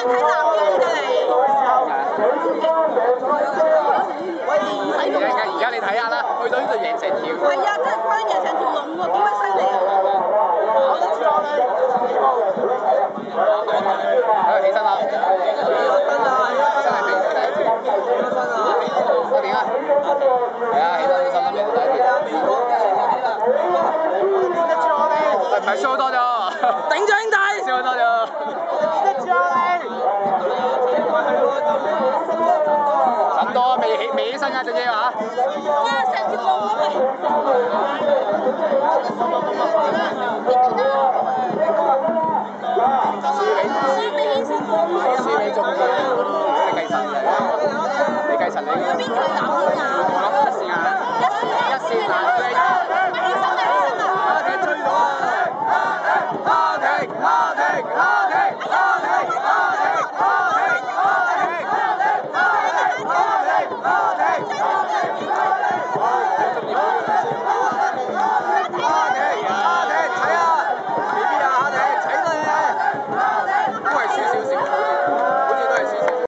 睇南邊嘅嚟。而家你睇下啦，去到呢度贏成條。係啊，真係關贏成條龍喎，幾鬼犀利啊！好，起身啦！真係俾佢第一次。我點啊？係啊，起身起身啦，俾佢第一次。唔係輸多咗，頂咗兄弟，輸多咗。咁多未起身啊，姐姐話。哇！成條龍啊！輸俾醫生喎。輸俾中咗，你計神嘅，你計神你。邊個係南邊啊？